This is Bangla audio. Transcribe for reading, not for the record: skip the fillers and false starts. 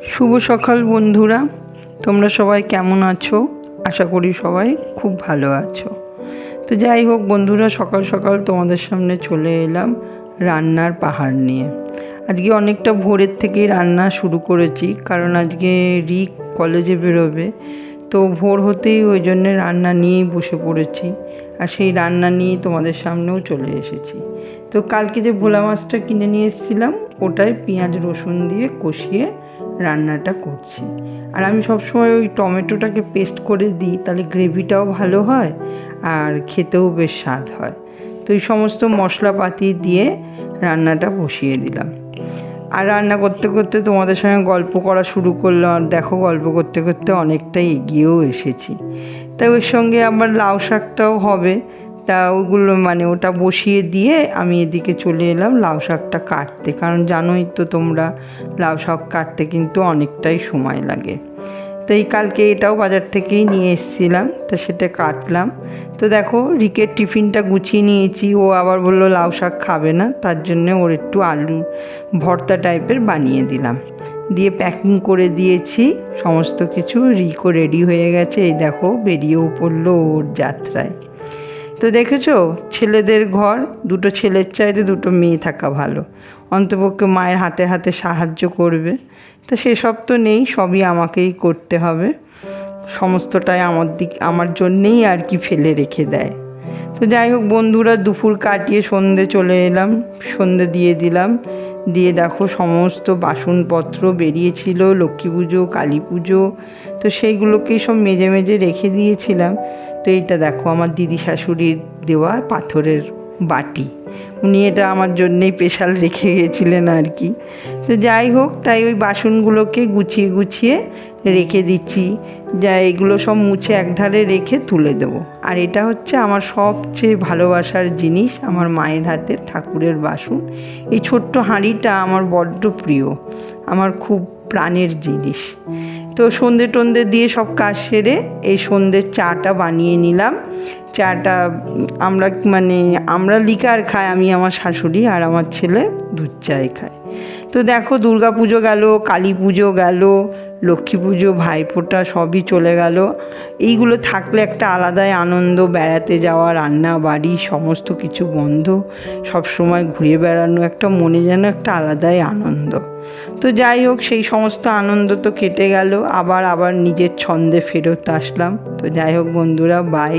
শুভ সকাল বন্ধুরা, তোমরা সবাই কেমন আছো? আশা করি সবাই খুব ভালো আছো। তো যাই হোক বন্ধুরা, সকাল সকাল তোমাদের সামনে চলে এলাম রান্নার পাহাড় নিয়ে। আজকে অনেকটা ভোরের থেকেই রান্না শুরু করেছি, কারণ আজকে রিক কলেজে বেরোবে। তো ভোর হতেই ওই জন্যে রান্না নিয়েই বসে পড়েছি, আর সেই রান্না নিয়েই তোমাদের সামনেও চলে এসেছি। তো কালকে যে ভোলা মাছটা কিনে নিয়ে এসেছিলাম, ওটাই পেঁয়াজ রসুন দিয়ে কষিয়ে রান্নাটা করছি। আর আমি সবসময় ওই টমেটোটাকে পেস্ট করে দিই, তাহলে গ্রেভিটাও ভালো হয় আর খেতেও বেশ স্বাদ হয়। তো এই সমস্ত মশলাপাতি দিয়ে রান্নাটা বসিয়ে দিলাম। আর রান্না করতে করতে তোমাদের সঙ্গে গল্প করা শুরু করলাম, আর দেখো গল্প করতে করতে অনেকটাই এগিয়েও এসেছি। তাই ওর সঙ্গে আবার লাউ শাকটাও হবে, তা ওগুলো ওটা বসিয়ে দিয়ে আমি এদিকে চলে এলাম লাউ শাকটা কাটতে, কারণ জানোই তো তোমরা লাউ শাক কাটতে কিন্তু অনেকটাই সময় লাগে। তো এই কালকে এটাও বাজার থেকেই নিয়ে এসেছিলাম, তো সেটা কাটলাম। তো দেখো রিকের টিফিনটা গুছিয়ে নিয়েছি, ও আবার বললো লাউ শাক খাবে না, তার জন্যে ওর একটু আলু ভর্তা টাইপের বানিয়ে দিলাম, দিয়ে প্যাকিং করে দিয়েছি সমস্ত কিছু। রিকও রেডি হয়ে গেছে, এই দেখো বেরিয়েও পড়লো ওর যাত্রায়। তো দেখেছো, ছেলেদের ঘর, দুটো ছেলের চাইতে দুটো মেয়ে থাকা ভালো, অন্তপক্ষে মায়ের হাতে হাতে সাহায্য করবে। তো সেসব তো নেই, সবই আমাকেই করতে হবে, সমস্তটাই আমার জন্যেই আর কি ফেলে রেখে দেয়। তো যাই হোক বন্ধুরা, দুপুর কাটিয়ে সন্ধে চলে এলাম, সন্ধে দিয়ে দিলাম। দিয়ে দেখো সমস্ত বাসনপত্র বেরিয়েছিল, লক্ষ্মী পুজো, কালী পুজো, তো সেইগুলোকেই সব মেজে মেজে রেখে দিয়েছিলাম। তো এইটা দেখো আমার দিদি শাশুড়ির দেওয়া পাথরের বাটি, উনি এটা আমার জন্যেই স্পেশাল রেখে গেছিলেন আর কি। তো যাই হোক, তাই ওই বাসনগুলোকে গুছিয়ে গুছিয়ে রেখে দিচ্ছি, যা এগুলো সব মুছে একধারে রেখে তুলে দেবো। আর এটা হচ্ছে আমার সবচেয়ে ভালোবাসার জিনিস, আমার মায়ের হাতের ঠাকুরের বাসন। এই ছোট্ট হাঁড়িটা আমার বড্ড প্রিয়, আমার খুব প্রাণের জিনিস। তো সন্ধে টন্ধে দিয়ে সব কাজ সেরে এই সন্ধ্যের চাটা বানিয়ে নিলাম। চাটা আমরা লিকার খাই, আমি আমার শাশুড়ি আর আমার ছেলে দুধ চাই খায়। তো দেখো দুর্গা পুজো গেল, কালী পুজো গেল, লক্ষ্মী পুজো, ভাইফোঁটা সবই চলে গেল। এইগুলো থাকলে একটা আলাদাই আনন্দ, বেড়াতে যাওয়া, রান্না বাড়ি সমস্ত কিছু বন্ধ, সব সময় ঘুরে বেড়ানো, একটা মনে যেন একটা আলাদাই আনন্দ। তো যাই হোক, সেই সমস্ত আনন্দ তো কেটে গেল, আবার নিজের ছন্দে ফেরত আসলাম। তো যাই হোক বন্ধুরা, বাই।